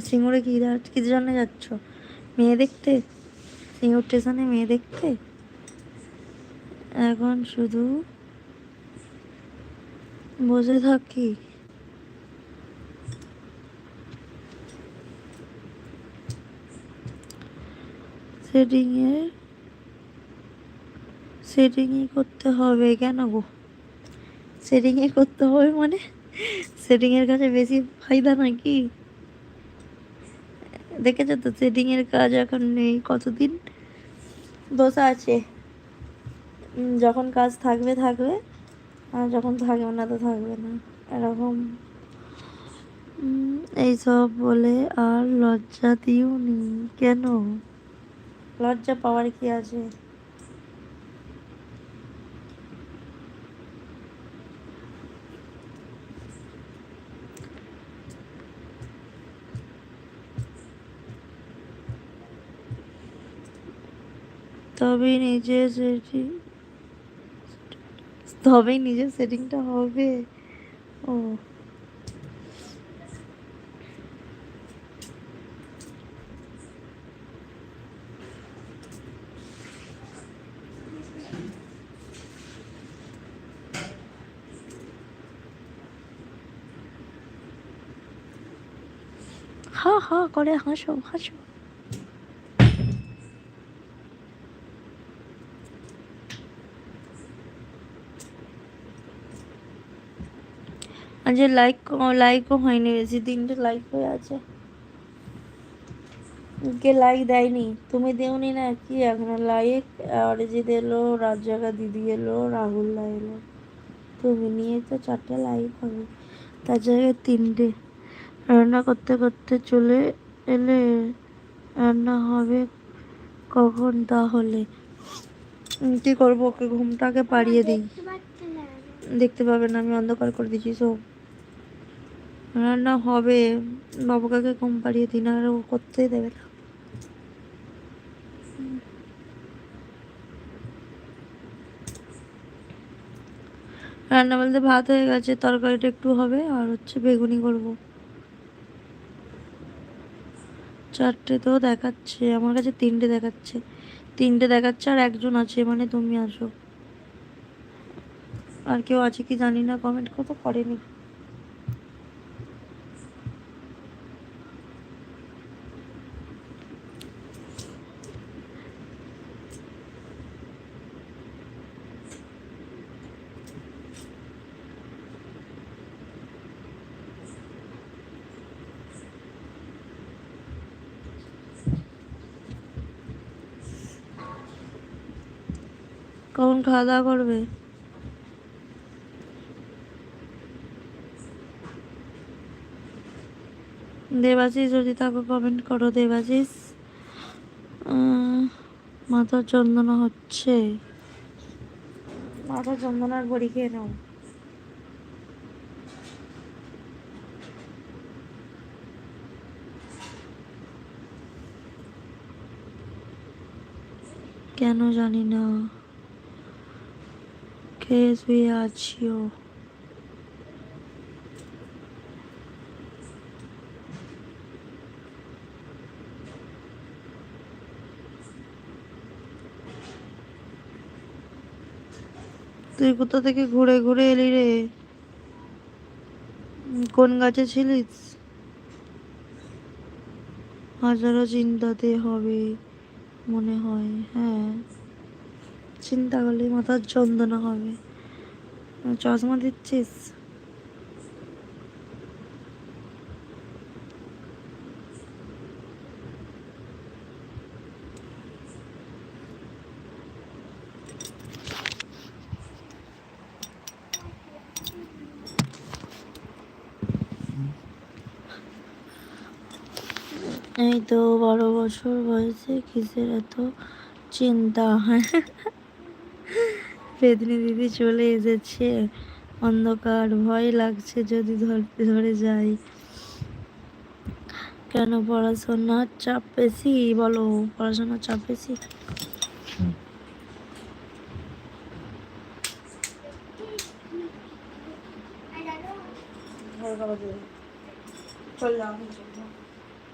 সিঙ্গুরে কি জন্য যাচ্ছ? মেয়ে দেখতে? সিঙ্গুর স্টেশনে মেয়ে দেখতে? এখন শুধু বসে থাকি। সেটিংই করতে হবে কেন গো? সেটিংই করতে হবে মানে সেটিংয়ের কাছে বেশি ফায়দা নাকি? দেখেছো তো সেটিংয়ের কাজ এখন নেই, কতদিন বসে আছে। যখন কাজ থাকবে থাকবে, আর যখন থাকবে না তো থাকবে না, এরকম। এইসব বলে আর লজ্জা দিওনি কেন? লজ্জা পাওয়ার কি আছে? তবেই নিজের সেটিং তবেই নিজের সেটিংটা হবে। ও, হা হা করে হাসো হাসো। আজ লাইকও হয়নি বেশি, 3টে লাইক হয়ে আছে। কে লাইক দেয়নি? তুমি দেওনি না কি এখনো লাইক? অরিজিৎ এলো, রাজাকা দিদি এলো, রাহুল দা এলো, তুমি নিয়ে তো 4টে লাইক হবে, তার জায়গায় 3টে। রান্না করতে করতে চলে এলে, রান্না হবে কখন তাহলে? কি করবো, ওকে ঘুমটাকে পাড়িয়ে দিই। দেখতে পাবে না, আমি অন্ধকার করে দিচ্ছি সব। রান্না হবে, বাবুকাকে ঘুম পাড়িয়ে দিই, না আর ও করতেই দেবে না। রান্না বলতে ভাত হয়ে গেছে, তরকারিটা একটু হবে, আর হচ্ছে বেগুনি করবো। 4টে তো দেখাচ্ছে আমার কাছে, 3টে দেখাচ্ছে। 3টে দেখাচ্ছে আর একজন আছে, মানে তুমি আসো। আর কেউ আছে কি জানি না, কমেন্ট কত করেনি। কখন খাওয়া দাওয়া করবে? দেবাশিস যদি থাকো কমেন্ট করো। দেবাশিস, মাথা যন্ত্রণা হচ্ছে, মাথা যন্ত্রণার বড়ি খেয়ে নাও। কেন জানি না, খেয়ে শুয়ে আছিও। তুই কোথা থেকে ঘুরে ঘুরে এলি রে? কোন গাছে ছিলিস? হাজারো চিন্তাতে হবে মনে হয়। হ্যাঁ, চিন্তা করলে মাথার যন্ত্রণা হবে। চশমা দিচ্ছিস? এই তো 12 বছর বয়সে কিসের এত চিন্তা? পেদনি দিদি চলে এসেছে। অন্ধকার, ভয় লাগছে যদি ধরে যাই। কেন, পড়াশোনার চাপ বেশি? বলো, পড়াশোনার চাপ বেশি? চল যাও।